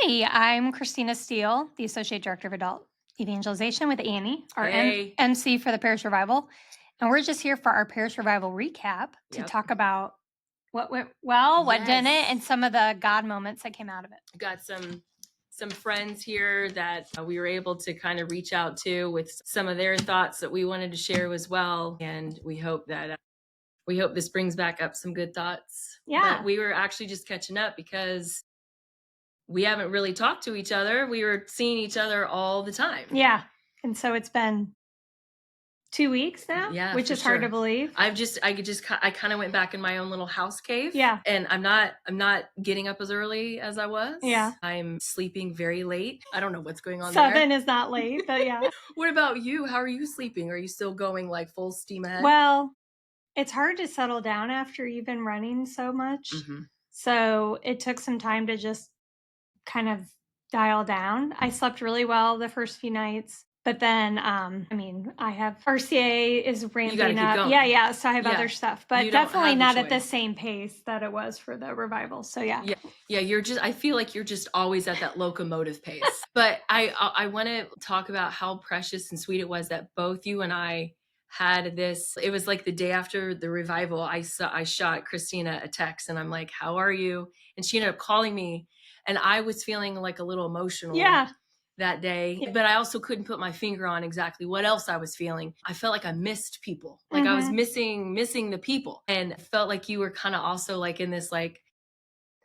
Hi, I'm Christina Steele, the Associate Director of Adult Evangelization with Annie, our Hey. MC for the Parish Revival. And we're just here for our Parish Revival recap to Yep. talk about what went well, what didn't, and Yes. some of the God moments that came out of it. Got some friends here that we were able to kind of reach out to with some of their thoughts that we wanted to share as well. And we hope this brings back up some good thoughts. But Yeah. we were actually just catching up because we haven't really talked to each other. We were seeing each other all the time. Yeah. And so it's been 2 weeks now, Yeah, which for is hard to sure. believe. I kind of went back in my own little house cave. Yeah. And I'm not getting up as early as I was. Yeah. I'm sleeping very late. I don't know what's going on 7 there. is not late, but yeah. What about you? How are you sleeping? Are you still going like full steam ahead? Well, it's hard to settle down after you've been running so much. Mhm. So it took some time to just kind of dial down. I slept really well the first few nights, but then I have RCA is You got to ramping keep up. going. Yeah, so I have other Yeah. stuff, You but don't definitely have the not at the choice. same pace that it was for the revival. So yeah. Yeah, I feel like you're just always at that locomotive pace. But I want to talk about how precious and sweet it was that both you and I had this. It was like the day after the revival, I shot Christina a text and I'm like, "How are you?" And she ended up calling me and I was feeling like a little emotional Yeah. that day, but I also couldn't put my finger on exactly what else I was feeling. I felt like I missed people. Like I was missing the people, and it felt like you were kind of also like in this like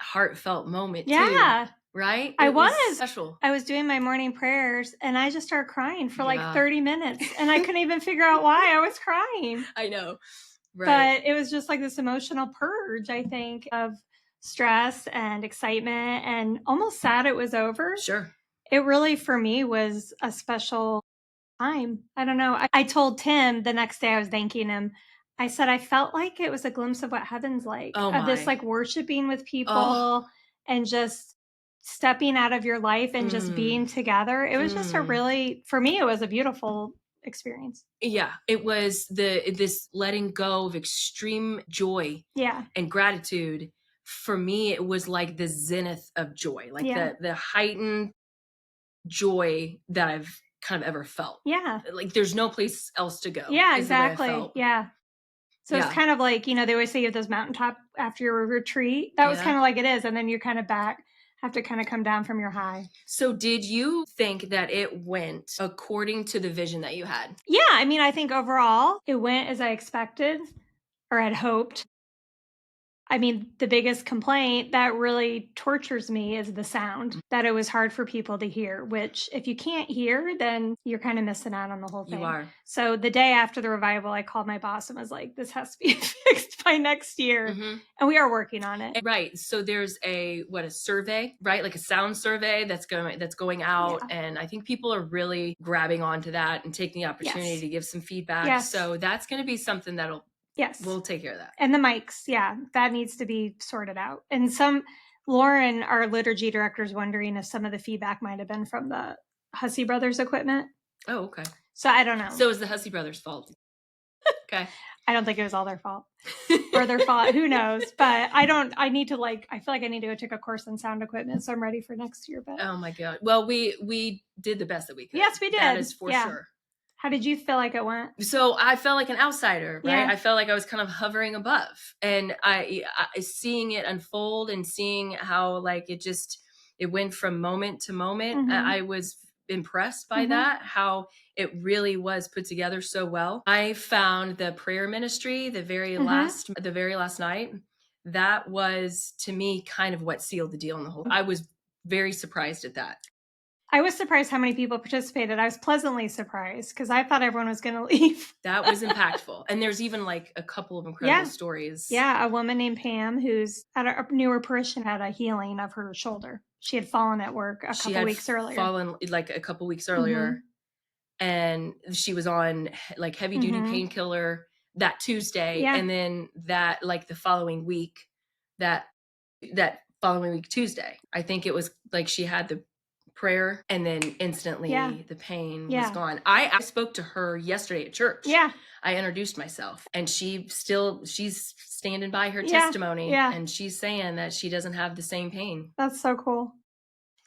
heartfelt moment too, Yeah. right? I It was was. special. I was doing my morning prayers and I just started crying for like Yeah. 30 minutes and I couldn't even figure out why I was crying. I know. Right. But it was just like this emotional purge, I think, of stress and excitement and almost sad it was over. Sure. It really, for me, was a special time. I don't know. I told Tim the next day I was thanking him. I said, I felt like it was a glimpse of what heaven's like, Oh of this my. like worshiping with Oh. people and just stepping out of your life and just being Mm. together. It was just a Mm. really, for me, it was a beautiful experience. Yeah, it was this letting go of extreme joy Yeah. and gratitude. For me, it was like the zenith of joy, like Yeah. the heightened joy that I've kind of ever felt. Yeah. Like there's no place else to go. Yeah, Is the way I exactly. felt. Yeah. So it's Yeah. kind of like, they always say you have those mountaintop after your retreat. That was Yeah. kind of like it is. And then you're kind of back, have to kind of come down from your high. So did you think that it went according to the vision that you had? Yeah. I think overall it went as I expected or had hoped. The biggest complaint that really tortures me is the sound, that it was hard for people to hear, which if you can't hear, then you're kind of missing out on the whole thing. You are. So the day after the revival, I called my boss and was like, this has to be fixed by next year. Mhm. And we are working on it. Right. So there's a survey, right? Like a sound survey that's going out. Yeah. And I think people are really grabbing onto that and taking the opportunity Yes. to give some feedback. Yes. So that's going to be something Yes. we'll take care of that. And the mics, yeah, that needs to be sorted out. And Lauren, our liturgy director, is wondering if some of the feedback might have been from the Hussey Brothers equipment. Oh, okay. So I don't know. So it's the Hussey brothers' fault. Okay. I don't think it was all their fault or their fault. Who knows? But I feel like I need to go take a course in sound equipment. So I'm ready for next year. But Oh my God. Well, we did the best that we could. Yes, we did. That is for sure. How did you feel like it went? So I felt like an outsider, right? Yeah. I felt like I was kind of hovering above, and I seeing it unfold and seeing how like it went from moment to moment. I was impressed by that, how it really was put together so well. I found the prayer ministry the very last night. That was to me kind of what sealed the deal in the whole. I was very surprised at that. I was surprised how many people participated. I was pleasantly surprised because I thought everyone was going to leave. That was impactful. And there's even like a couple of incredible stories. Yeah, a woman named Pam who's at a newer parishioner had a healing of her shoulder. She had fallen at work a couple weeks earlier. Fallen like a couple weeks earlier. And she was on like heavy duty painkiller that Tuesday. Yeah. And then that like the following week, that following week Tuesday, I think it was like she had the prayer and then instantly the pain was gone. I spoke to her yesterday at church. Yeah. I introduced myself and she's standing by her testimony and she's saying that she doesn't have the same pain. That's so cool.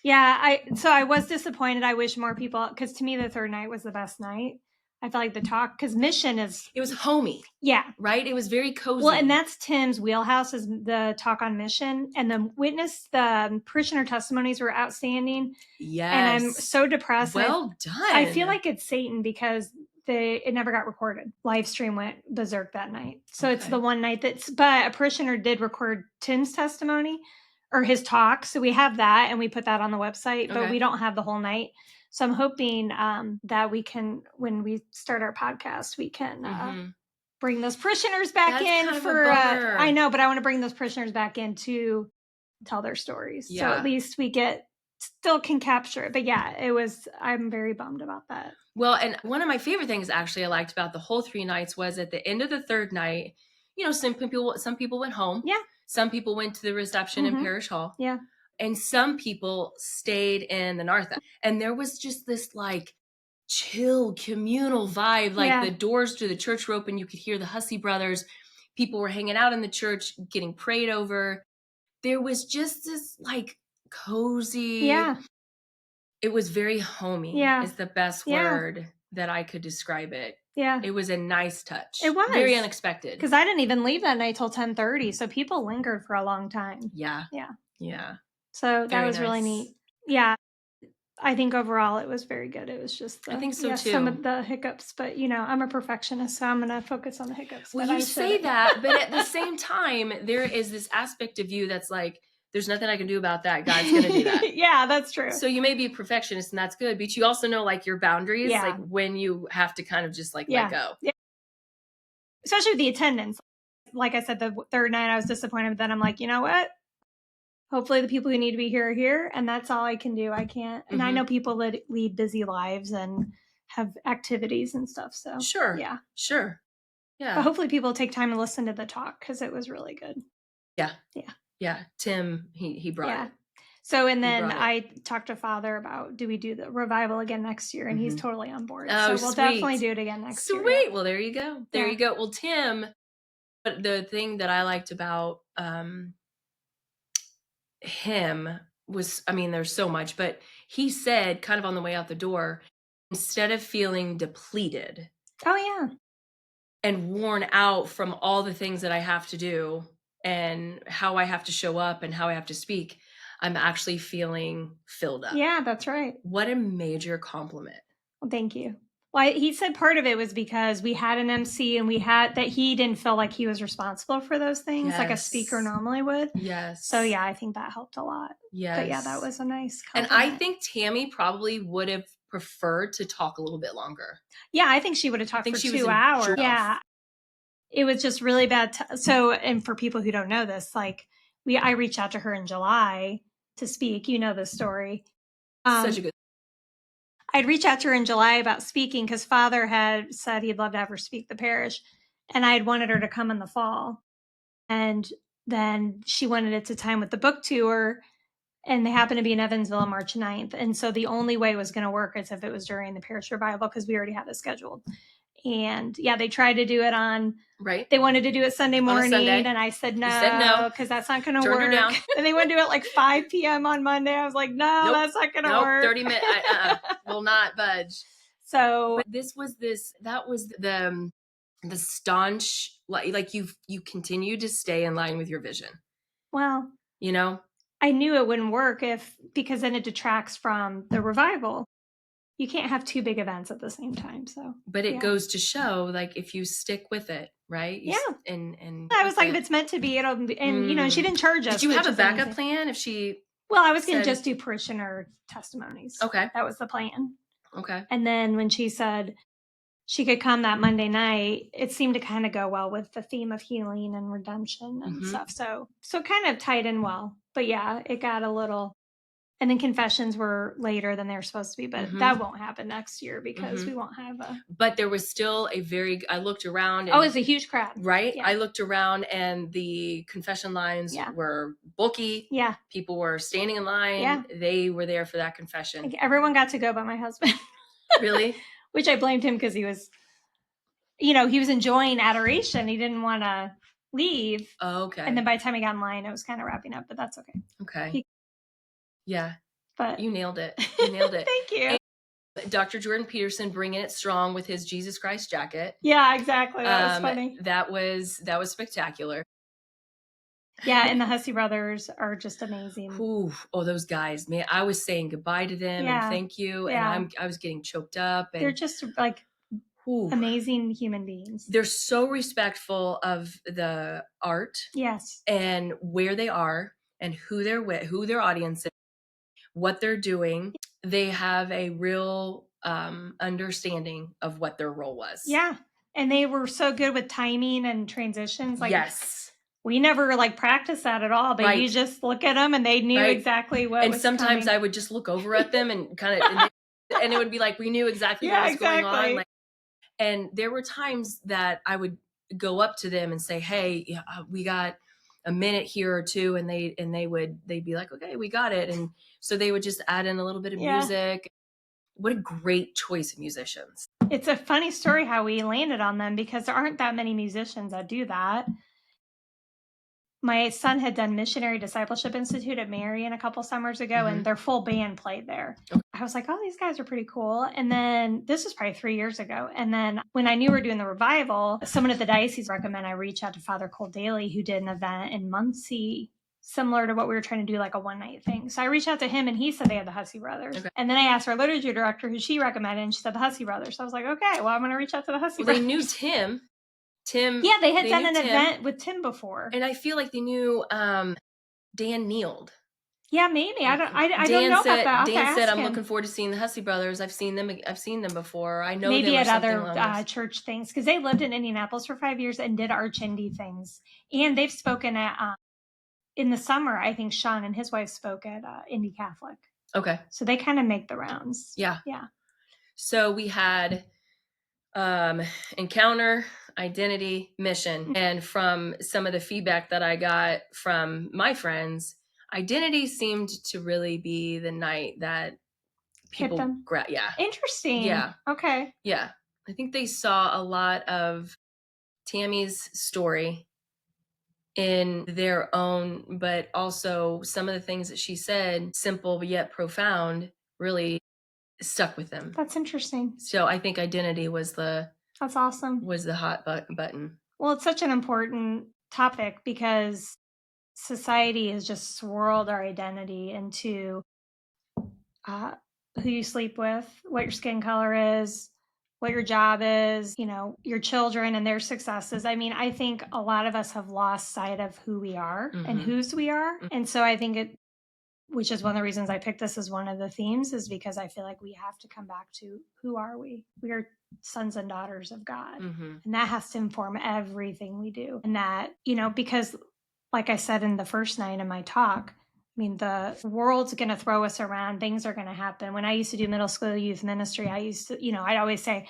Yeah, so I was disappointed. I wish more people, because to me the third night was the best night. I felt like the talk, because Mission is, It was homey. Yeah. Right? It was very cozy. Well, and that's Tim's wheelhouse, is the talk on mission, and the parishioner testimonies were outstanding. Yes. And I'm so depressed. Well done. I feel like it's Satan because it never got recorded. Live stream went berserk that night. So it's the one night but a parishioner did record Tim's testimony or his talk. So we have that and we put that on the website, but we don't have the whole night. So I'm hoping that we can, when we start our podcast, we can bring those parishioners back in for, I know, but I want to bring those parishioners back in to tell their stories. Yeah. So at least we still can capture it. But yeah, I'm very bummed about that. Well, and one of my favorite things actually I liked about the whole 3 nights was at the end of the third night, some people went home. Yeah. Some people went to the reception in Parish Hall. Yeah. And some people stayed in the Nartha. And there was just this like chill communal vibe. Like the doors to the church were open. You could hear the Hussey brothers. People were hanging out in the church, getting prayed over. There was just this like cozy. Yeah. It was very homey. Yeah. Is the best word that I could describe it. Yeah. It was a nice touch. It was. Very unexpected. Because I didn't even leave that night till 10:30. So people lingered for a long time. Yeah. Yeah. Yeah. So that was really neat. Yeah. I think overall it was very good. It was just I think so too. Some of the hiccups, but I'm a perfectionist, so I'm going to focus on the hiccups. Well, you say that, but at the same time, there is this aspect of you that's like, there's nothing I can do about that. God's going to do that. Yeah, that's true. So you may be a perfectionist and that's good, but you also know like your boundaries, like when you have to kind of just like let go. Yeah. Especially with the attendance. Like I said, the third night I was disappointed, but then I'm like, you know what? Hopefully the people who need to be here are here, and that's all I can do. I can't. And I know people that lead busy lives and have activities and stuff. So sure. Yeah. Sure. Yeah. But hopefully people take time to listen to the talk because it was really good. Yeah. Yeah. Yeah. Tim, he brought it. So, and then I talked to Father about, do we do the revival again next year? And he's totally on board. So we'll definitely do it again next year. Sweet. Well, there you go. There you go. Well, Tim, the thing that I liked about him was, there's so much, but he said kind of on the way out the door, instead of feeling depleted. Oh, yeah. And worn out from all the things that I have to do and how I have to show up and how I have to speak, I'm actually feeling filled up. Yeah, that's right. What a major compliment. Well, thank you. Well, he said part of it was because we had an MC and that he didn't feel like he was responsible for those things like a speaker normally would. Yes. So yeah, I think that helped a lot. Yes. But yeah, that was a nice compliment. And I think Tammy probably would have preferred to talk a little bit longer. Yeah, I think she would have talked for 2 hours. Yeah. It was just really bad. So, and for people who don't know this, like I reached out to her in July to speak. You know the story. Such a good. I'd reached out to her in July about speaking because Father had said he'd love to have her speak the parish. And I had wanted her to come in the fall. And then she wanted it to time with the book tour. And they happened to be in Evansville on March 9th. And so the only way it was going to work is if it was during the parish revival because we already had it scheduled. And yeah, they tried to do it on, they wanted to do it Sunday morning. And I said no, because that's not going to work. Her down. And they wanted to do it like 5 p.m. on Monday. I was like, no, that's not going to work. 30 minutes, will not budge. So but that was the staunch, like you continued to stay in line with your vision. Well, I knew it wouldn't work because then it detracts from the revival. You can't have 2 big events at the same time. So, but it goes to show, like, if you stick with it, right? And I was like, if it's meant to be, it'll be. And she didn't charge us. Did you have a backup plan if she? Well, I was going to just do parishioner testimonies. Okay, that was the plan. Okay, and then when she said she could come that Monday night, it seemed to kind of go well with the theme of healing and redemption and stuff. So it kind of tied in well. But yeah, it got a little. And then confessions were later than they were supposed to be, but that won't happen next year because we won't have a. But there was still I looked around. And, it's a huge crowd. Right? Yeah. I looked around and the confession lines were bulky. Yeah. People were standing in line. Yeah. They were there for that confession. Like everyone got to go but my husband. Really? Which I blamed him because he was, he was enjoying adoration. He didn't want to leave. Oh, okay. And then by the time he got in line, it was kind of wrapping up, but that's okay. Okay. Yeah. But you nailed it. You nailed it. Thank you. And Dr. Jordan Peterson bringing it strong with his Jesus Christ jacket. Yeah, exactly. That was funny. That was spectacular. Yeah, and the Hussey brothers are just amazing. Ooh, oh, those guys, man! I was saying goodbye to them and thank you, and I was getting choked up. And they're just like amazing human beings. They're so respectful of the art, yes, and where they are, and who they're with, who their audience is, what they're doing. They have a real understanding of what their role was. Yeah, and they were so good with timing and transitions. Like, yes. We never like practiced that at all, but you just look at them and they knew exactly what. And was sometimes coming. I would just look over at them and kind of, and it would be like we knew exactly what was going on. Like, and there were times that I would go up to them and say, "Hey, we got a minute here or two," and they'd be like, "Okay, we got it." And so they would just add in a little bit of music. What a great choice of musicians. It's a funny story how we landed on them because there aren't that many musicians that do that. My son had done Missionary Discipleship Institute at Marion a couple summers ago, and their full band played there. Okay. I was like, oh, these guys are pretty cool. And then this was probably 3 years ago. And then when I knew we were doing the revival, someone at the diocese recommended I reach out to Father Cole Daly, who did an event in Muncie similar to what we were trying to do, like a one-night thing. So I reached out to him, and he said they had the Hussey brothers. Okay. And then I asked our liturgy director, who she recommended, and she said the Hussey brothers. So I was like, okay, well, I'm going to reach out to the Hussey brothers. They knew Tim. Yeah, they had done an event with Tim before. And I feel like they knew Dan Neild. Yeah, maybe. I don't know about that. Dan said, I'm looking forward to seeing the Hussey brothers. I've seen them before. I know maybe at other church things, because they lived in Indianapolis for 5 years and did Arch Indy things. And they've spoken at in the summer. I think Sean and his wife spoke at Indy Catholic. Okay. So they kind of make the rounds. Yeah. So we had encounter, identity, mission. And from some of the feedback that I got from my friends, identity seemed to really be the night that people Interesting. Yeah. Okay. Yeah. I think they saw a lot of Tammy's story in their own, but also some of the things that she said, simple yet profound, really stuck with them. That's interesting. So I think identity was that's awesome. Was the hot button. Well, it's such an important topic because society has just swirled our identity into who you sleep with, what your skin color is, what your job is, your children and their successes. I mean, I think a lot of us have lost sight of who we are and whose we are. And so I think which is one of the reasons I picked this as one of the themes, is because I feel like we have to come back to who are we? We are sons and daughters of God. And that has to inform everything we do. And that, because like I said in the first night of my talk, I mean, the world's going to throw us around. Things are going to happen. When I used to do middle school youth ministry, I used to, I'd always say,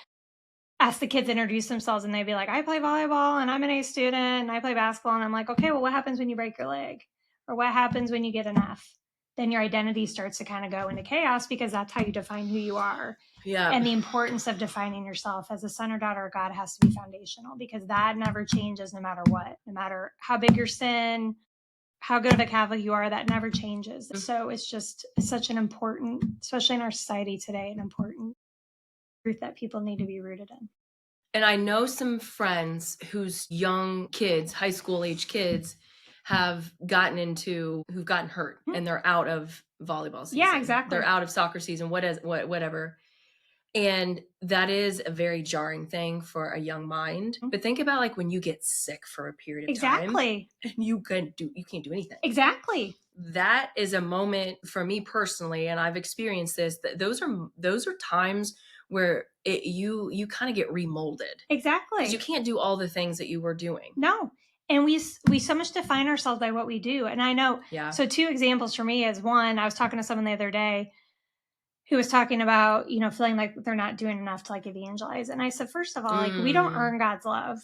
ask the kids to introduce themselves, and they'd be like, I play volleyball and I'm an A student and I play basketball. And I'm like, okay, well, what happens when you break your leg? Or what happens when you get an F? Then your identity starts to kind of go into chaos, because that's how you define who you are. Yeah. And the importance of defining yourself as a son or daughter of God has to be foundational, because that never changes no matter what, no matter how big your sin, how good of a Catholic you are, that never changes. So it's such an important, especially in our society today, an important truth that people need to be rooted in. And I know some friends whose young kids, high school age kids, who've gotten hurt and they're out of volleyball season. Yeah, exactly. They're out of soccer season, whatever. And that is a very jarring thing for a young mind. But think about like when you get sick for a period of time. Exactly. And you can't do anything. Exactly. That is a moment for me personally, and I've experienced this, that those are times where you kind of get remolded. Exactly. Because you can't do all the things that you were doing. No. And we so much define ourselves by what we do. And I know, so 2 examples for me is, one, I was talking to someone the other day who was talking about, feeling like they're not doing enough to like evangelize. And I said, first of all, like, we don't earn God's love.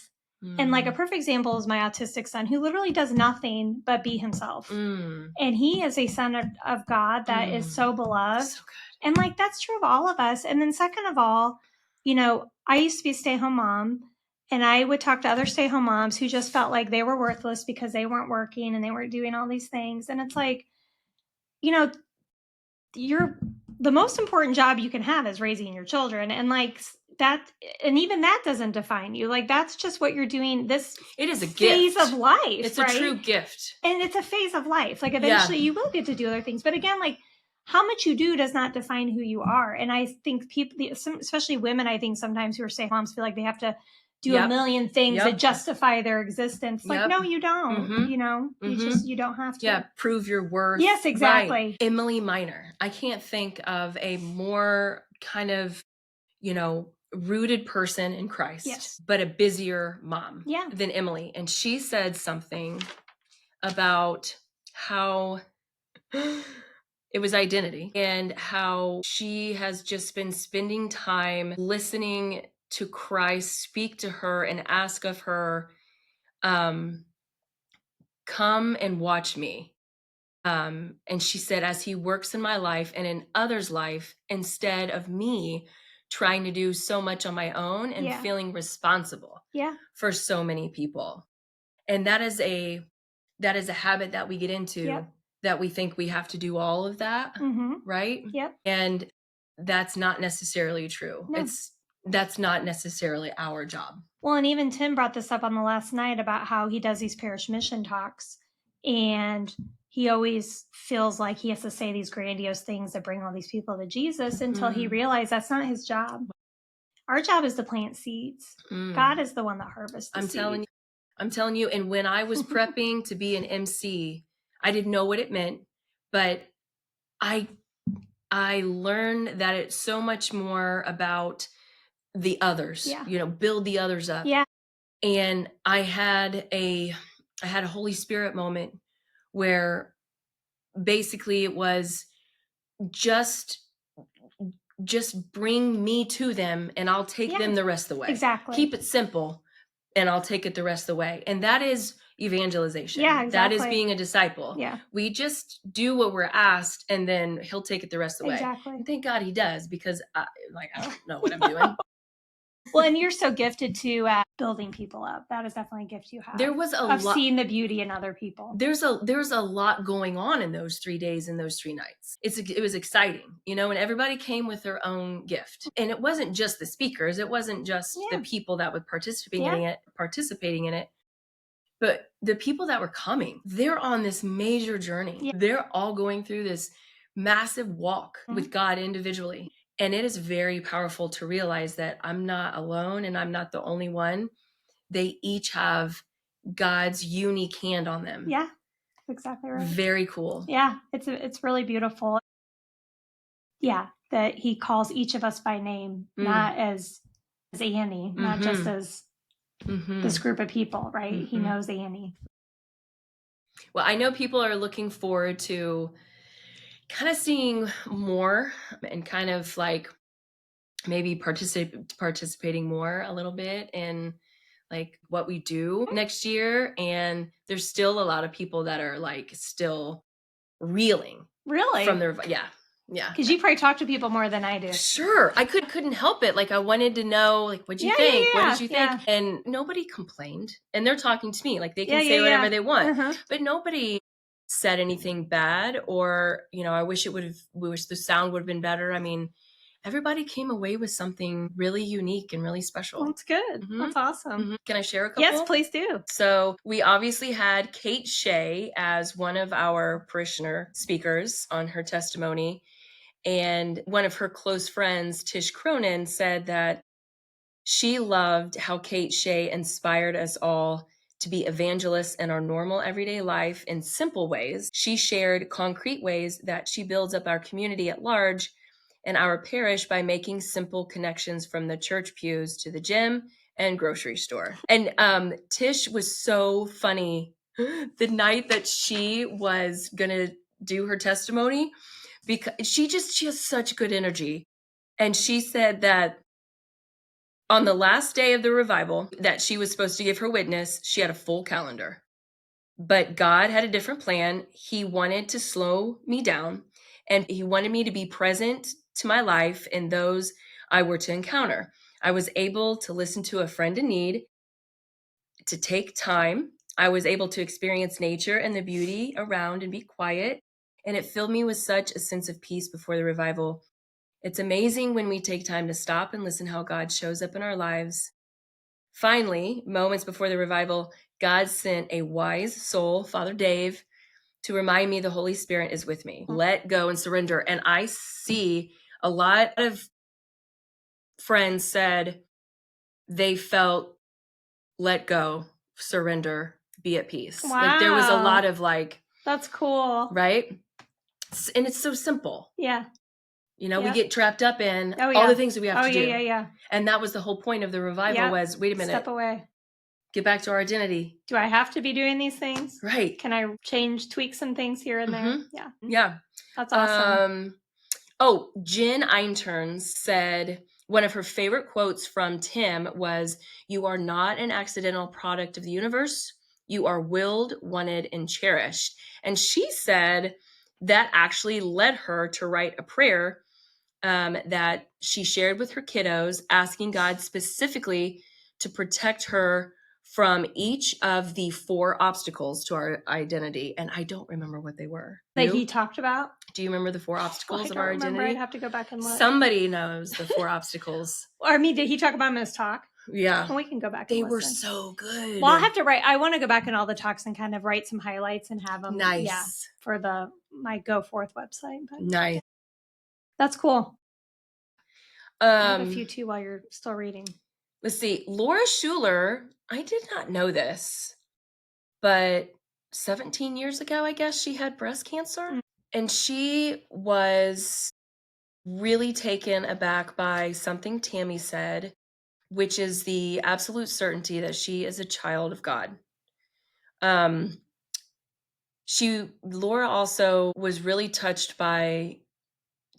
And like a perfect example is my autistic son, who literally does nothing but be himself. And he is a son of God that is so beloved. So good. And like, that's true of all of us. And then second of all, I used to be a stay-at-home mom, and I would talk to other stay-at-home moms who just felt like they were worthless because they weren't working and they weren't doing all these things. And it's like, the most important job you can have is raising your children, and like that, and even that doesn't define you. Like that's just what you're doing. This It is a phase gift of life, it's right? a true gift. And it's a phase of life. Like eventually you will get to do other things, but again, like how much you do does not define who you are. And I think people, especially women, I think sometimes who are stay moms feel like they have to do a million things to justify their existence. Like, no, you don't. You know, you don't have to. Yeah, prove your worth. Yes, exactly. Right. Emily Minor. I can't think of a more kind of, rooted person in Christ, but a busier mom than Emily. And she said something about how it was identity and how she has just been spending time listening to Christ speak to her and ask of her, come and watch me. And she said, as he works in my life and in others' life, instead of me trying to do so much on my own and feeling responsible for so many people. And that is a habit that we get into, that we think we have to do all of that, right? And that's not necessarily true. No. That's not necessarily our job. Well, and even Tim brought this up on the last night about how he does these parish mission talks, and he always feels like he has to say these grandiose things that bring all these people to Jesus until he realized that's not his job. Our job is to plant seeds. God is the one that harvests the seed. I'm telling you, and when I was prepping to be an MC, I didn't know what it meant, but I learned that it's so much more about the others, build the others up. Yeah. And I had a Holy Spirit moment where basically it was just bring me to them and I'll take them the rest of the way. Exactly. Keep it simple and I'll take it the rest of the way. And that is evangelization. Yeah, exactly. That is being a disciple. Yeah. We just do what we're asked and then he'll take it the rest of the way. Exactly. And thank God he does, because I don't know what I'm doing. Well, and you're so gifted to building people up. That is definitely a gift you have. There was a lot, seeing the beauty in other people. There's a lot going on in those 3 days and those 3 nights. It was exciting, and everybody came with their own gift. And it wasn't just the speakers. It wasn't just the people that were participating in it. But the people that were coming, they're on this major journey. Yeah. They're all going through this massive walk with God individually. And it is very powerful to realize that I'm not alone and I'm not the only one. They each have God's unique hand on them. Yeah, exactly right. Very cool. Yeah, it's really beautiful. Yeah, that he calls each of us by name, not as Annie, not just as this group of people, right? He knows Annie. Well, I know people are looking forward to kind of seeing more and kind of like maybe participating more a little bit in like what we do next year. And there's still a lot of people that are like still reeling. Really? From their, yeah. Because you probably talk to people more than I do. Sure. I couldn't help it. Like I wanted to know, like, what'd you think? What did you think? Yeah. And nobody complained. And they're talking to me. Like they can say whatever they want. But nobody said anything bad or, I wish the sound would have been better. I mean, everybody came away with something really unique and really special. Well, that's good. That's awesome. Can I share a couple? Yes, please do. So we obviously had Kate Shea as one of our parishioner speakers on her testimony. And one of her close friends, Tish Cronin, said that she loved how Kate Shea inspired us all to be evangelists in our normal everyday life in simple ways. She shared concrete ways that she builds up our community at large and our parish by making simple connections from the church pews to the gym and grocery store. And Tish was so funny the night that she was going to do her testimony, because she has such good energy. And she said that on the last day of the revival that she was supposed to give her witness, she had a full calendar. But God had a different plan. He wanted to slow me down, and he wanted me to be present to my life and those I were to encounter. I was able to listen to a friend in need, to take time. I was able to experience nature and the beauty around and be quiet. and it filled me with such a sense of peace before the revival. It's amazing when we take time to stop and listen how God shows up in our lives. Finally, moments before the revival, God sent a wise soul, Father Dave, to remind me the Holy Spirit is with me. Let go and surrender. And I see a lot of friends said they felt let go, surrender, be at peace. Wow. Like there was a lot of like, that's cool. right? And it's so simple. Yeah. You know, we get trapped up in all the things that we have to do. Yeah. And that was the whole point of the revival was, wait a minute. Step away. Get back to our identity. Do I have to be doing these things? Right. Can I tweak some things here and there? Yeah. Yeah. That's awesome. Jen Einturns said one of her favorite quotes from Tim was, "You are not an accidental product of the universe. You are willed, wanted, and cherished." And she said that actually led her to write a prayer that she shared with her kiddos, asking God specifically to protect her from each of the 4 obstacles to our identity. And I don't remember what they were. That he talked about? Do you remember the 4 obstacles of our identity? I'd have to go back and look. Somebody knows the 4 obstacles. Or I mean, did he talk about them in his talk? Yeah. Well, we can go back and listen. They were so good. Well, I'll have to write. I want to go back in all the talks and kind of write some highlights and have them. Nice. Yeah, for my Go Forth website. But nice. That's cool. I have a few too while you're still reading. Let's see. Laura Schuler, I did not know this, but 17 years ago, I guess she had breast cancer. Mm-hmm. And she was really taken aback by something Tammy said, which is the absolute certainty that she is a child of God. Laura also was really touched by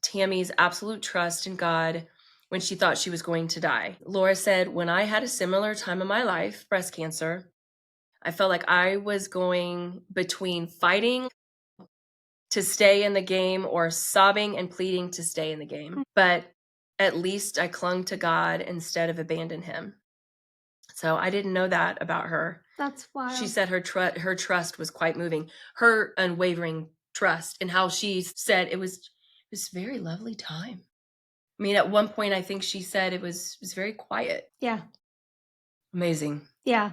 Tammy's absolute trust in God when she thought she was going to die. Laura said, "When I had a similar time in my life, breast cancer, I felt like I was going between fighting to stay in the game or sobbing and pleading to stay in the game. But at least I clung to God instead of abandoned him." So I didn't know that about her. That's wild. She said her trust was quite moving. Her unwavering trust, and how she said it was a very lovely time. I mean, at one point, I think she said it was very quiet. Yeah. Amazing. Yeah.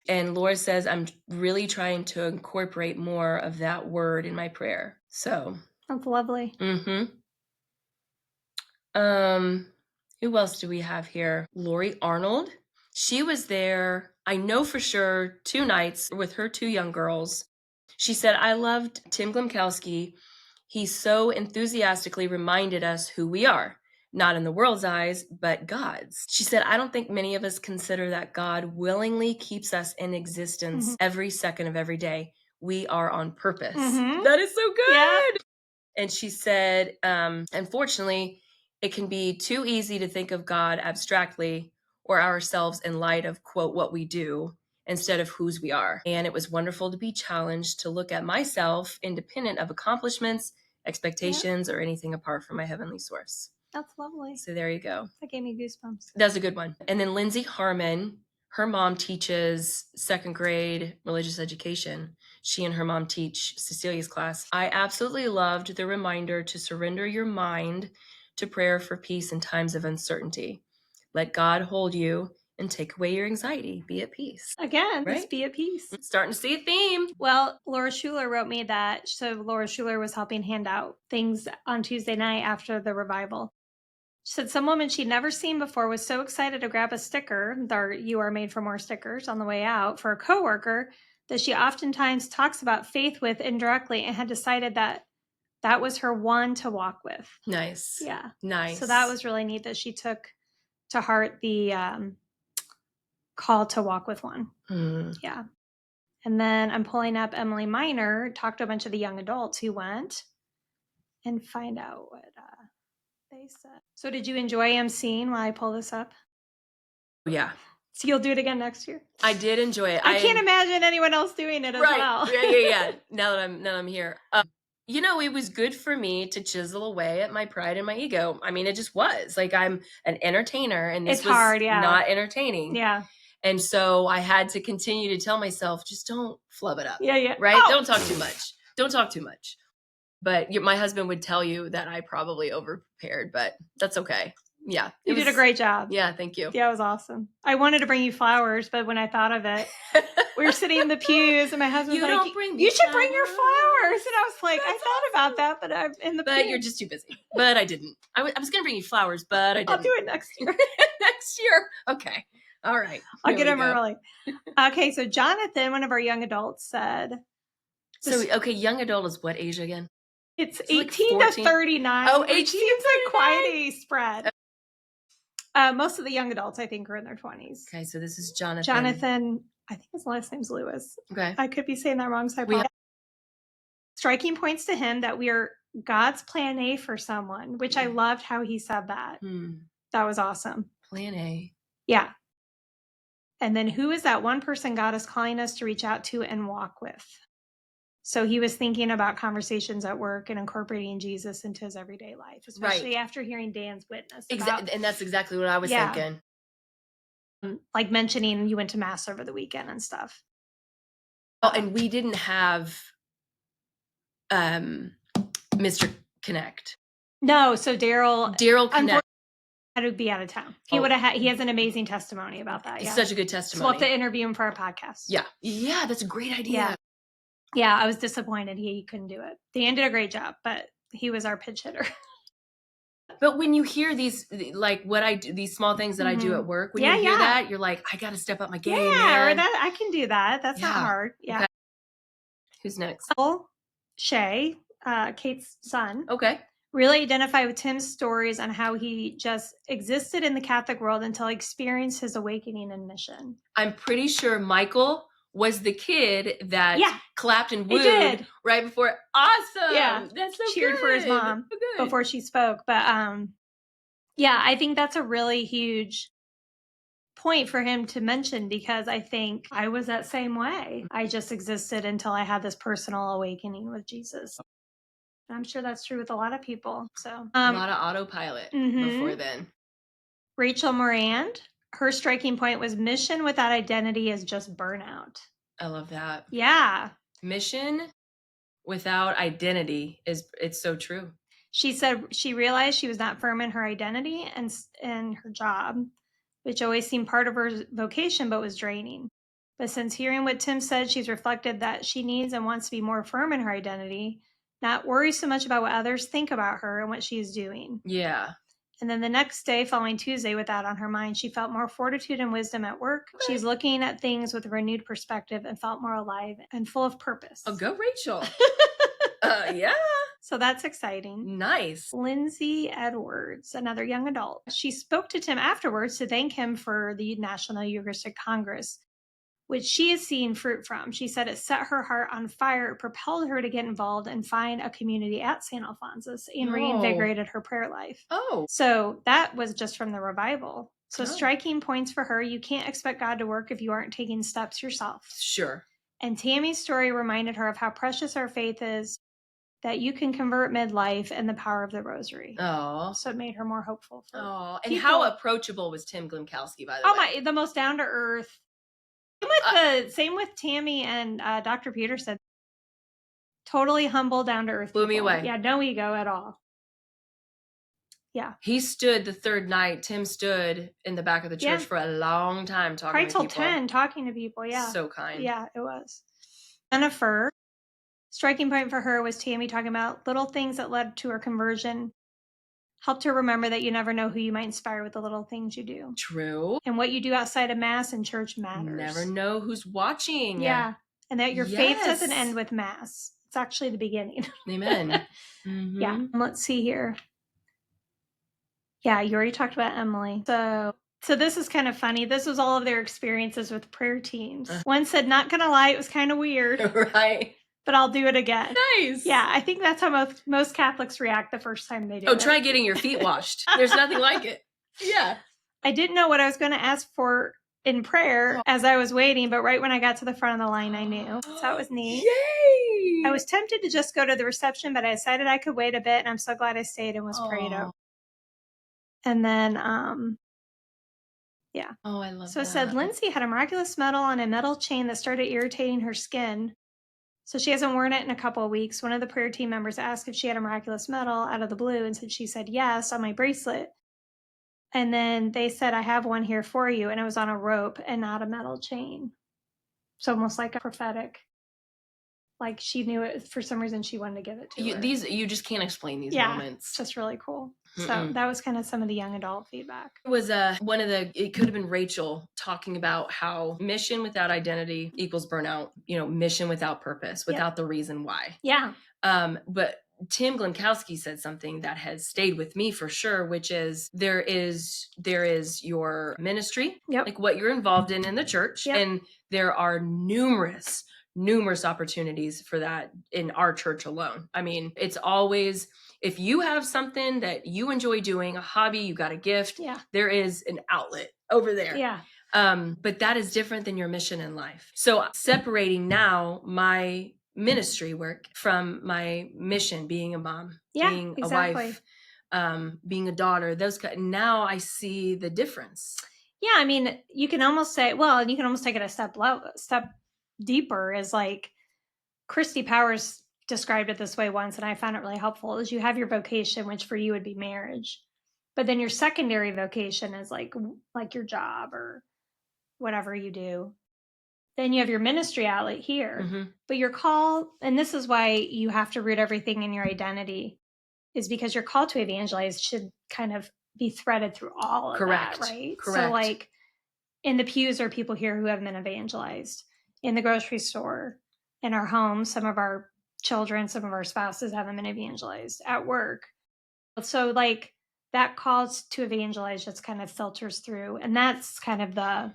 And Laura says, "I'm really trying to incorporate more of that word in my prayer." So. That's lovely. Mm-hmm. Who else do we have here? Lori Arnold. She was there, I know for sure, 2 nights with her 2 young girls. She said, "I loved Tim Glimkowski. He so enthusiastically reminded us who we are, not in the world's eyes, but God's." She said, "I don't think many of us consider that God willingly keeps us in existence every second of every day. We are on purpose." That is so good. Yeah. And she said, unfortunately, it can be too easy to think of God abstractly or ourselves in light of, quote, what we do instead of whose we are. And it was wonderful to be challenged to look at myself independent of accomplishments, expectations, or anything apart from my heavenly source. That's lovely. So there you go. That gave me goosebumps. That's a good one. And then Lindsay Harmon, her mom teaches 2nd grade religious education. She and her mom teach Cecilia's class. "I absolutely loved the reminder to surrender your mind to prayer for peace in times of uncertainty. Let God hold you and take away your anxiety. Be at peace." Again, right? Just be at peace. Starting to see a theme. Well, Laura Schuler wrote me that. So Laura Schuler was helping hand out things on Tuesday night after the revival. She said some woman she'd never seen before was so excited to grab a sticker, the "You Are Made for More" stickers, on the way out for a coworker that she oftentimes talks about faith with indirectly, and had decided that was her one to walk with. Nice. Yeah. Nice. So that was really neat that she took to heart the call to walk with one. Yeah. And then I'm pulling up Emily Miner, talked to a bunch of the young adults who went, and find out what they said. So did you enjoy emceeing while I pull this up? Yeah. So you'll do it again next year? I did enjoy it. I can't imagine anyone else doing it as well. Yeah. Now that I'm here. It was good for me to chisel away at my pride and my ego. I mean, it just was. Like, I'm an entertainer, and this was hard, not entertaining. Yeah. And so I had to continue to tell myself, just don't flub it up. Yeah. Right? Oh. Don't talk too much. But my husband would tell you that I probably over-prepared, but that's okay. Yeah. You did a great job. Yeah, thank you. Yeah, it was awesome. I wanted to bring you flowers, but when I thought of it, we were sitting in the pews and my husband was You like, don't bring me you should bring your flowers. flowers. And I was like, I That's thought about that, but I'm in the But pews. you're just too busy. But I didn't. I was going to bring you flowers, but I didn't. I'll do it next year. Next year. Okay. All right. I'll get them early. Okay, so Jonathan, one of our young adults, said. So, okay, young adult is what age again? It's 18 like to 39. Oh, which 18 seems to like quite a spread. Most of the young adults, I think, are in their 20s. Okay, so this is Jonathan. Jonathan, I think his last name's Lewis. Okay. I could be saying that wrong, so I apologize. Striking points to him that we are God's plan A for someone, which I loved how he said that. That was awesome. Plan A. Yeah. And then who is that one person God is calling us to reach out to and walk with? So he was thinking about conversations at work and incorporating Jesus into his everyday life, especially after hearing Dan's witness. And that's exactly what I was thinking. Like mentioning you went to mass over the weekend and stuff. Oh, and we didn't have Mr. Connect. No, so Daryl Connect had to be out of town. He would have he has an amazing testimony about that. It's such a good testimony. So we'll have to interview him for our podcast. Yeah, that's a great idea. Yeah, I was disappointed he couldn't do it. Dan did a great job, but he was our pitch hitter. But when you hear these, like what I do, these small things that I do at work, when you hear that, you're like, I got to step up my game. Yeah, or that I can do that. That's not hard. Yeah. Okay. Who's next? Shay, Kate's son. Okay. Really identify with Tim's stories on how he just existed in the Catholic world until he experienced his awakening and mission. I'm pretty sure Michael was the kid that clapped and wooed right before. Awesome. Yeah. That's so cheered for his mom before she spoke. But I think that's a really huge point for him to mention, because I think I was that same way. I just existed until I had this personal awakening with Jesus. I'm sure that's true with a lot of people. So a lot of autopilot before then. Rachel Morand, her striking point was mission without identity is just burnout. I love that. Yeah. Mission without identity it's so true. She said she realized she was not firm in her identity and in her job, which always seemed part of her vocation but was draining. But since hearing what Tim said, she's reflected that she needs and wants to be more firm in her identity, not worry so much about what others think about her and what she is doing. Yeah. And then the next day, following Tuesday, with that on her mind, she felt more fortitude and wisdom at work. She's looking at things with a renewed perspective and felt more alive and full of purpose. Oh, go Rachel. Yeah. So that's exciting. Nice. Lindsay Edwards, another young adult. She spoke to Tim afterwards to thank him for the National Eucharistic Congress, which she has seen fruit from. She said it set her heart on fire, it propelled her to get involved and find a community at St. Alphonsus and reinvigorated her prayer life. Oh. So that was just from the revival. So striking points for her. You can't expect God to work if you aren't taking steps yourself. Sure. And Tammy's story reminded her of how precious our faith is, that you can convert midlife, and the power of the rosary. Oh. So it made her more hopeful for and how approachable was Tim Glimkowski, by the way? The most down to earth. Same with Tammy and Dr. Peterson. Totally humble, down to earth. Blew me away. Yeah, no ego at all. Yeah. He stood the third night. Tim stood in the back of the church for a long time talking to people. Probably till 10 talking to people. Yeah. So kind. Yeah, it was. Jennifer, striking point for her was Tammy talking about little things that led to her conversion. Helped her remember that you never know who you might inspire with the little things you do. True. And what you do outside of Mass and church matters. Never know who's watching. Yeah. And that your faith doesn't end with Mass. It's actually the beginning. Amen. Yeah. Let's see here. Yeah, you already talked about Emily. So this is kind of funny. This was all of their experiences with prayer teams. One said, not going to lie, it was kind of weird. Right. But I'll do it again. Nice. Yeah, I think that's how most Catholics react the first time they do it. Oh, try getting your feet washed. There's nothing like it. Yeah. I didn't know what I was going to ask for in prayer as I was waiting, but right when I got to the front of the line, I knew. So that was neat. Yay! I was tempted to just go to the reception, but I decided I could wait a bit, and I'm so glad I stayed and was prayed over. And then, yeah. Oh, I love that. So it said Lindsay had a miraculous medal on a metal chain that started irritating her skin. So she hasn't worn it in a couple of weeks. One of the prayer team members asked if she had a miraculous medal out of the blue and said she said yes on my bracelet. And then they said, I have one here for you. And it was on a rope and not a metal chain. So almost like a prophetic. Like she knew it for some reason she wanted to give it to her. You just can't explain these moments. It's just really cool. So that was kind of some of the young adult feedback. It was it could have been Rachel talking about how mission without identity equals burnout, mission without purpose, without the reason why. Yeah. But Tim Glankowski said something that has stayed with me for sure, which is there is your ministry, like what you're involved in the church, and there are numerous opportunities for that in our church alone. I mean, it's always, if you have something that you enjoy doing, a hobby, you got a gift, there is an outlet over there. Yeah. But that is different than your mission in life. So separating now my ministry work from my mission, being a mom, being a wife, being a daughter, now I see the difference. Yeah, I mean, you can almost say, well, you can almost take it a step deeper, is like Christy Powers described it this way once, and I found it really helpful, is you have your vocation, which for you would be marriage. But then your secondary vocation is like your job or whatever you do. Then you have your ministry outlet here. But your call, and this is why you have to root everything in your identity, is because your call to evangelize should kind of be threaded through all of that, right? Correct. So like in the pews are people here who have been evangelized. In the grocery store, in our homes, some of our children, some of our spouses haven't been evangelized. At work. So like that calls to evangelize just kind of filters through. And that's kind of the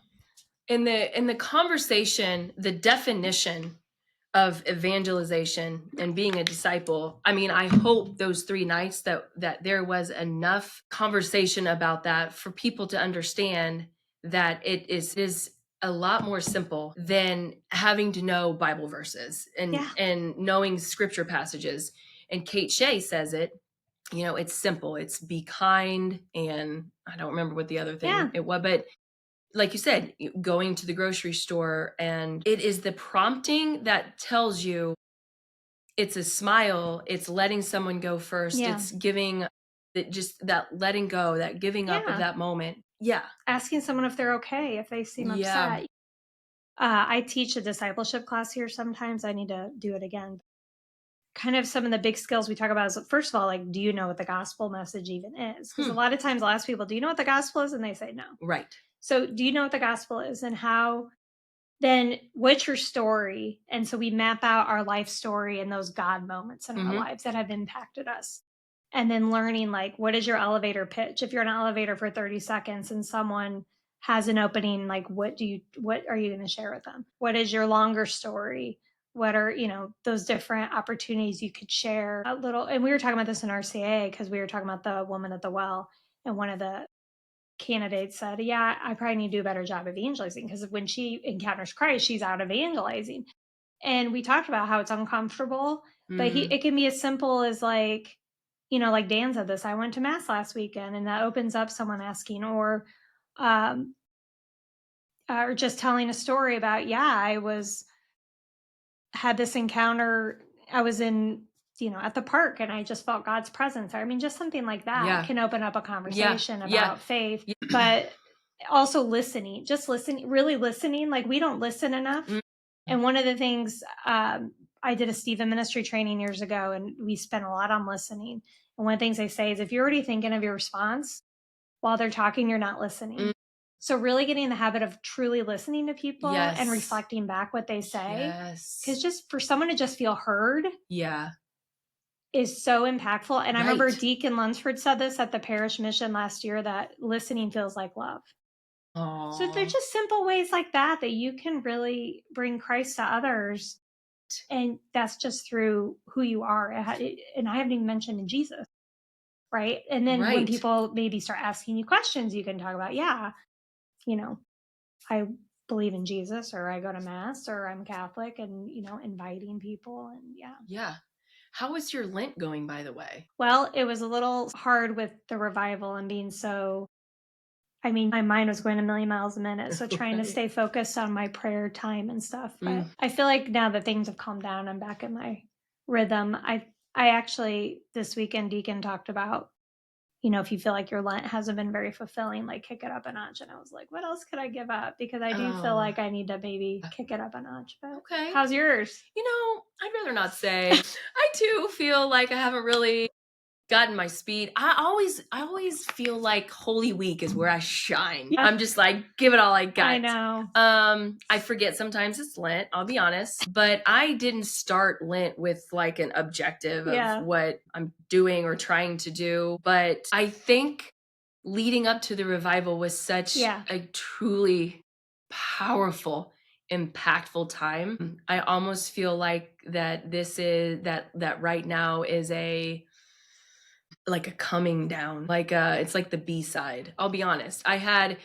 in the conversation, the definition of evangelization and being a disciple. I mean, I hope those 3 nights that there was enough conversation about that for people to understand that it is a lot more simple than having to know Bible verses and knowing scripture passages. And Kate Shea says it, it's simple. It's be kind, and I don't remember what the other thing it was, but like you said, going to the grocery store, and it is the prompting that tells you it's a smile, it's letting someone go first, it's giving that letting go, that giving up of that moment. Yeah. Asking someone if they're okay, if they seem upset. I teach a discipleship class here sometimes. I need to do it again. Kind of some of the big skills we talk about is, first of all, like, do you know what the gospel message even is? Because a lot of times I'll ask people, do you know what the gospel is? And they say no. Right. So do you know what the gospel is, and how, then what's your story? And so we map out our life story and those God moments in our lives that have impacted us. And then learning, like, what is your elevator pitch? If you're in an elevator for 30 seconds and someone has an opening, like, what are you going to share with them? What is your longer story? What are, those different opportunities you could share a little. And we were talking about this in RCA because we were talking about the woman at the well, and one of the candidates said, yeah, I probably need to do a better job evangelizing, because when she encounters Christ, she's out evangelizing. And we talked about how it's uncomfortable, but it can be as simple as like, like Dan said this, I went to mass last weekend, and that opens up someone asking, or just telling a story about, I had this encounter. I was in, at the park, and I just felt God's presence. I mean, just something like that can open up a conversation about faith, but also listening, really listening. Like, we don't listen enough. And one of the things, I did a Stephen ministry training years ago, and we spent a lot on listening. And one of the things they say is, if you're already thinking of your response while they're talking, you're not listening. So really getting in the habit of truly listening to people and reflecting back what they say. Because just for someone to just feel heard is so impactful. And I remember Deacon Lunsford said this at the Parish mission last year, that listening feels like love. Aww. So they're just simple ways like that you can really bring Christ to others. And that's just through who you are. And I haven't even mentioned Jesus. Right. And then when people maybe start asking you questions, you can talk about, I believe in Jesus, or I go to mass, or I'm Catholic, and, inviting people. And Yeah. How was your Lent going, by the way? Well, it was a little hard with the revival and being I mean, my mind was going a million miles a minute. So trying to stay focused on my prayer time and stuff. But I feel like now that things have calmed down, I'm back in my rhythm. I actually this weekend Deacon talked about, if you feel like your Lent hasn't been very fulfilling, like kick it up a notch. And I was like, what else could I give up? Because I do feel like I need to maybe kick it up a notch. But Okay. how's yours? I'd rather not say. I too feel like I haven't really gotten my speed. I always feel like Holy Week is where I shine. I'm just like, give it all I got. I know. I forget sometimes it's Lent, I'll be honest, but I didn't start Lent with like an objective of what I'm doing or trying to do. But I think leading up to the revival was such a truly powerful, impactful time. I almost feel like that this is that right now is like a coming down, like it's like the B-side. I'll be honest. I had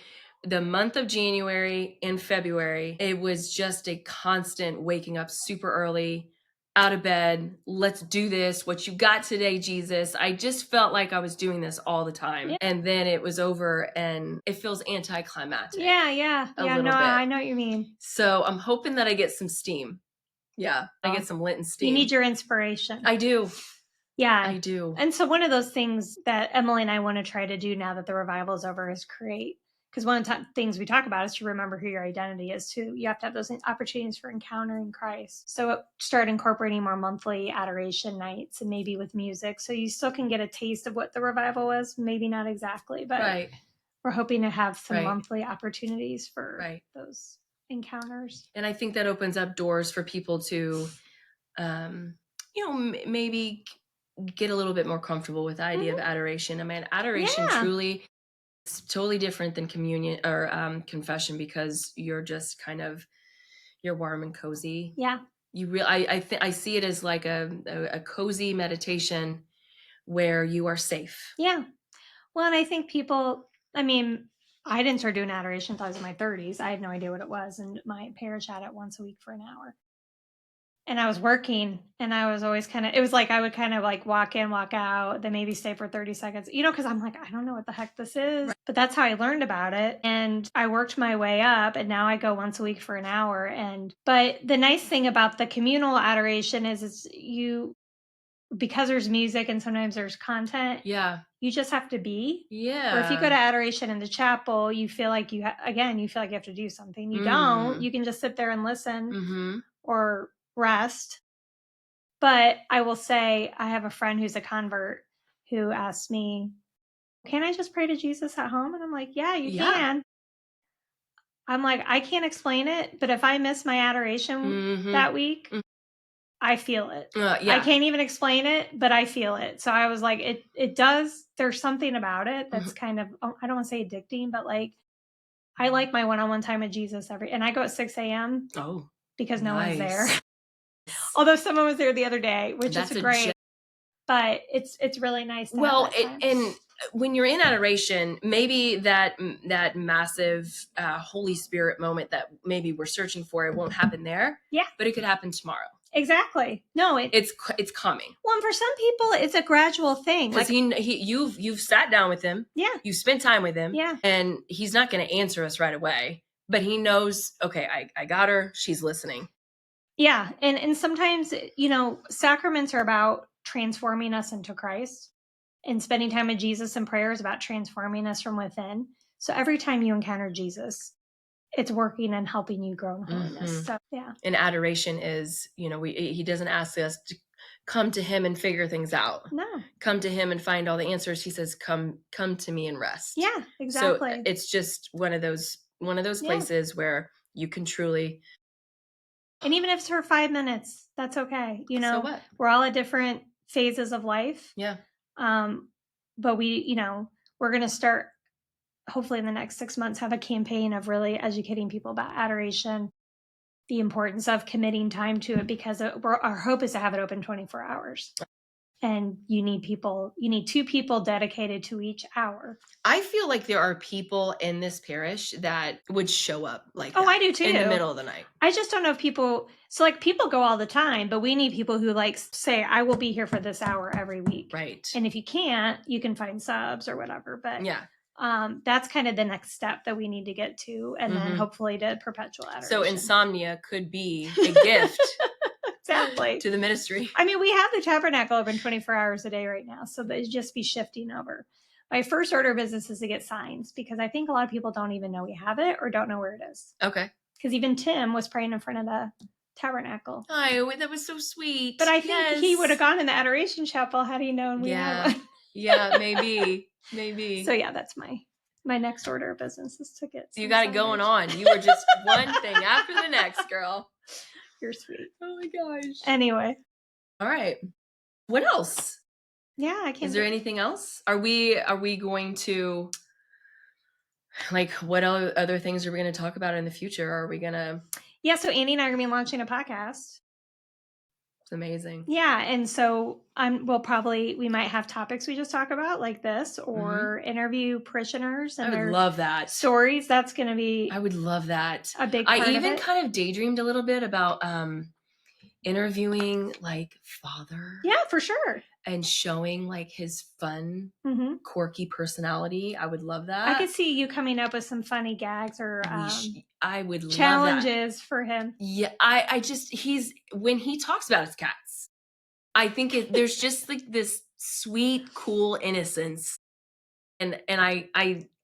the month of January and February. It was just a constant waking up super early, out of bed. Let's do this. What you got today, Jesus? I just felt like I was doing this all the time. And then it was over and it feels anticlimactic. Yeah. A little bit. I know what you mean. So I'm hoping that I get some steam. Yeah. I get some Lenten steam. You need your inspiration. I do. Yeah, I do. And so one of those things that Emily and I want to try to do now that the revival is over is create. Because one of the things we talk about is to remember who your identity is too. You have to have those opportunities for encountering Christ. So start incorporating more monthly adoration nights and maybe with music. So you still can get a taste of what the revival was. Maybe not exactly, but we're hoping to have some monthly opportunities for those encounters. And I think that opens up doors for people to, maybe get a little bit more comfortable with the idea of adoration. I mean, adoration truly is totally different than communion or confession, because you're just kind of, you're warm and cozy. Yeah. I see it as like a cozy meditation where you are safe. Yeah. Well, and I think I didn't start doing adoration until I was in my 30s. I had no idea what it was. And my parish had it once a week for an hour. And I was working and I was always it was like I would kind of like walk in, walk out, then maybe stay for 30 seconds, because I'm like, I don't know what the heck this is. Right. But that's how I learned about it. And I worked my way up and now I go once a week for an hour. But the nice thing about the communal adoration is because there's music and sometimes there's content. Yeah. You just have to be. Yeah. Or if you go to adoration in the chapel, you feel like you feel like you have to do something. You don't. You can just sit there and listen or rest. But I will say I have a friend who's a convert who asked me, can I just pray to Jesus at home? And I'm like, yeah, you can. I'm like, I can't explain it, but if I miss my adoration that week, I feel it. I can't even explain it, but I feel it. So I was like, it does. There's something about it that's kind of, I don't want to say addicting, but like, I like my one-on-one time with Jesus and I go at 6 a.m. Oh, because no one's there. Although someone was there the other day, which is great. But it's really nice. And when you're in adoration, maybe that massive Holy Spirit moment that maybe we're searching for, it won't happen there. Yeah, but it could happen tomorrow. Exactly. No, it's coming. Well, and for some people, it's a gradual thing. Because you've sat down with him. Yeah. You spent time with him. Yeah. And he's not going to answer us right away, but he knows. Okay, I got her. She's listening. Yeah, and sometimes sacraments are about transforming us into Christ, and spending time with Jesus in prayer is about transforming us from within. So every time you encounter Jesus, it's working and helping you grow in holiness. So yeah. And adoration is, he doesn't ask us to come to him and figure things out. No. Come to him and find all the answers. He says, come to me and rest. Yeah, exactly. So it's just one of those places where you can truly. And even if it's for 5 minutes, that's okay. So what? We're all at different phases of life. Yeah. But we're going to start, hopefully in the next 6 months, have a campaign of really educating people about adoration, the importance of committing time to it, because our hope is to have it open 24 hours. And you need 2 people dedicated to each hour. I feel like there are people in this parish that would show up like I do too. In the middle of the night. I just don't know if people go all the time, but we need people who say, I will be here for this hour every week. Right. And if you can't, you can find subs or whatever. But yeah. that's kind of the next step that we need to get to, and then hopefully to perpetual adoration. So insomnia could be a gift exactly to the ministry. I mean, we have the tabernacle open 24 hours a day right now, so it'd just be shifting over. My first order of business is to get signs, because I think a lot of people don't even know we have it or don't know where it is. Okay. Because even Tim was praying in front of the tabernacle. Oh, that was so sweet. But I think he would have gone in the adoration chapel had he known we had one. Yeah, maybe. So yeah, that's my next order of business is to get. You got it going on. You were just one thing after the next, girl. You're sweet. Oh my gosh. Anyway. All right. What else? Yeah, I can't. Is there anything else? Are we going to, like, what other things are we going to talk about in the future? Are we going to? Yeah, so Andy and I are going to be launching a podcast. It's amazing. Yeah, and so we might have topics we just talk about like this, or interview parishioners and I would love that. Stories. That's going to be. I would love that. A big part of it. I even kind of daydreamed a little bit about interviewing like Father. Yeah, for sure. And showing like his fun, quirky personality. I would love that. I could see you coming up with some funny gags or I would love challenges that. For him. Yeah, I just when he talks about his cats, I think there's just like this sweet, cool innocence, and I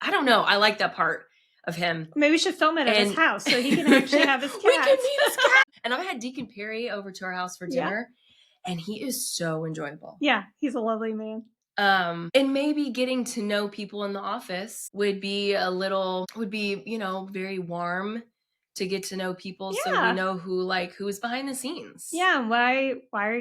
don't know. I like that part of him. Maybe we should film it at his house so he can actually have his cats. We can meet his cat. And I've had Deacon Perry over to our house for dinner. Yeah. And he is so enjoyable. Yeah, he's a lovely man. And maybe getting to know people in the office would be very warm to get to know people. Yeah. So we know who's behind the scenes. Yeah. Why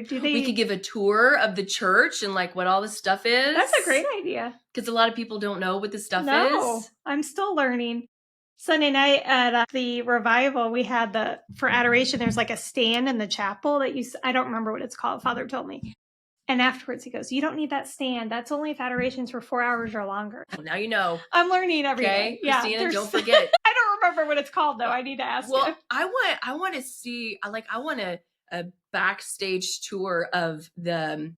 do they? We could give a tour of the church and like what all this stuff is. That's a great idea. Because a lot of people don't know what this stuff is. No, I'm still learning. Sunday night at the revival, we had for adoration, there's like a stand in the chapel I don't remember what it's called. Father told me. And afterwards he goes, you don't need that stand. That's only if adoration's for 4 hours or longer. Well, now you know. I'm learning every day. Christina, yeah, don't forget. I don't remember what it's called though. I need to ask you. I want to see, I want a backstage tour of the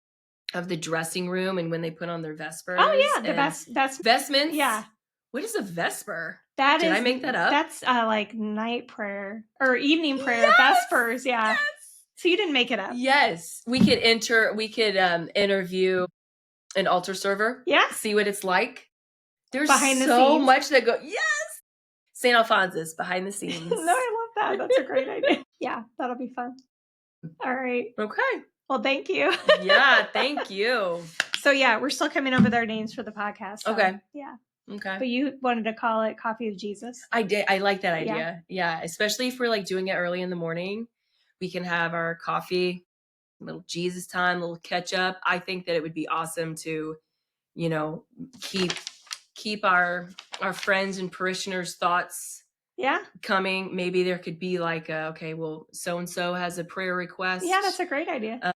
dressing room and when they put on their vespers. Oh yeah, the vestments. Yeah. What is a vesper? Did I make that up? That's like night prayer or evening prayer. Yes! Vespers. Yeah. Yes! So you didn't make it up. Yes. We could interview an altar server. Yeah. See what it's like. There's behind the so scenes. much that yes. St. Alphonsus behind the scenes. No, I love that. That's a great idea. Yeah, that'll be fun. All right. Okay. Well, thank you. Yeah, thank you. So yeah, we're still coming up with our names for the podcast. So, okay. Yeah. Okay. But you wanted to call it Coffee with Jesus. I did. I like that idea. Yeah. Especially if we're like doing it early in the morning, we can have our coffee, a little Jesus time, a little catch up. I think that it would be awesome to, keep our friends and parishioners' thoughts coming. Maybe there could be like, so-and-so has a prayer request. Yeah, that's a great idea.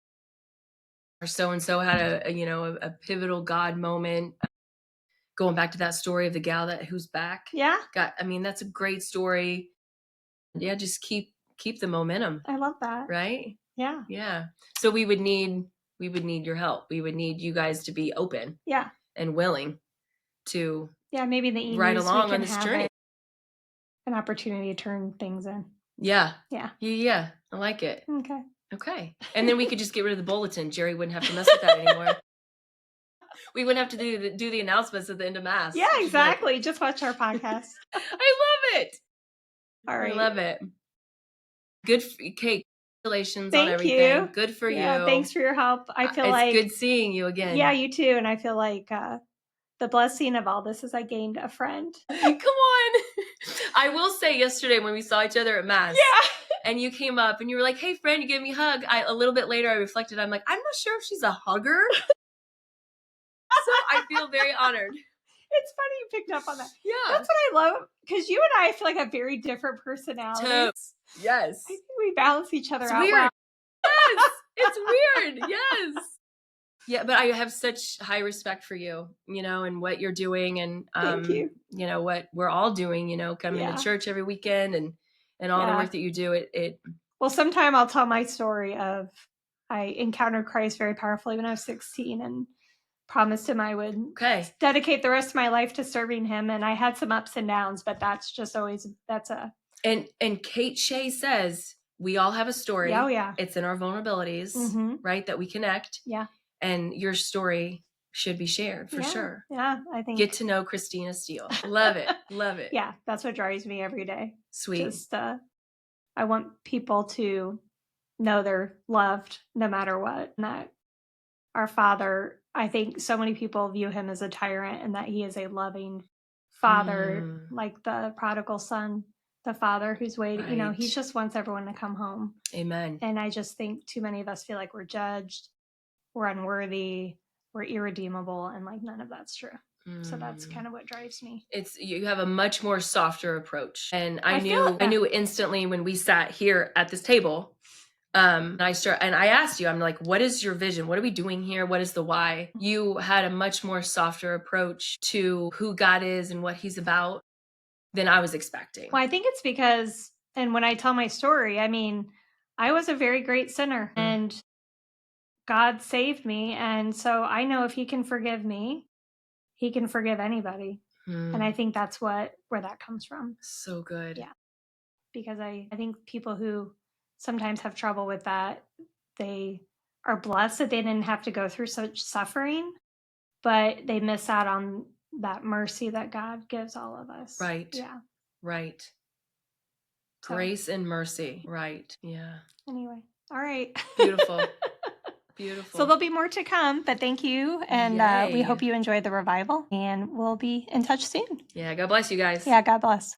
Or so-and-so had a pivotal God moment. Going back to that story of the gal who's back. Yeah. That's a great story. Yeah, just keep the momentum. I love that. Right? Yeah. Yeah. So we would need your help. We would need you guys to be open. Yeah. And willing to maybe the ride along on this journey. An opportunity to turn things in. Yeah. Yeah. Yeah. I like it. Okay. And then we could just get rid of the bulletin. Jerry wouldn't have to mess with that anymore. We wouldn't have to do the announcements at the end of Mass. Yeah, exactly. Just watch our podcast. I love it. All right. I love it. Good cake. Congratulations Thank on everything. You. Good for you. Thanks for your help. I feel it's good seeing you again. Yeah, you too. And I feel like the blessing of all this is I gained a friend. Come on. I will say yesterday when we saw each other at Mass. Yeah. And you came up and you were like, hey, friend, you gave me a hug. A little bit later, I reflected. I'm like, I'm not sure if she's a hugger. So I feel very honored. It's funny you picked up on that. Yeah. That's what I love. Because you and I feel like have very different personalities. Yes. I think we balance each other out. Weird. Well. Yes. It's weird. Yes. Yeah, but I have such high respect for you, and what you're doing and Thank you. What we're all doing, coming to church every weekend and all the work that you do. Well, sometime I'll tell my story of I encountered Christ very powerfully when I was 16 and promised him I would dedicate the rest of my life to serving him. And I had some ups and downs, but that's just always, that's a. And Kate Shea says, we all have a story. Oh, yeah. It's in our vulnerabilities, right? That we connect. Yeah. And your story should be shared for sure. Yeah, I think. Get to know Christina Steele. Love it. Love it. Yeah, that's what drives me every day. Sweet. Just, I want people to know they're loved no matter what. And that our Father, I think so many people view him as a tyrant and that he is a loving Father, like the prodigal son, the father who's waiting. You know, he just wants everyone to come home. Amen. And I just think too many of us feel like we're judged, we're unworthy, we're irredeemable, and like none of that's true. So that's kind of what drives me. It's, you have a much more softer approach. And I knew instantly when we sat here at this table, and I asked you, I'm like, what is your vision? What are we doing here? What is the why? You had a much more softer approach to who God is and what he's about than I was expecting. Well, I think it's because, and when I tell my story, I mean, I was a very great sinner and God saved me. And so I know if he can forgive me, he can forgive anybody. And I think that's where that comes from. So good. Yeah. Because I think people who sometimes have trouble with that, they are blessed that they didn't have to go through such suffering, but they miss out on that mercy that God gives all of us. Right. Yeah. Right. Grace and mercy. Right. Yeah. Anyway. All right. Beautiful. Beautiful. So there'll be more to come, but thank you. And we hope you enjoyed the revival, and we'll be in touch soon. Yeah. God bless you guys. Yeah. God bless.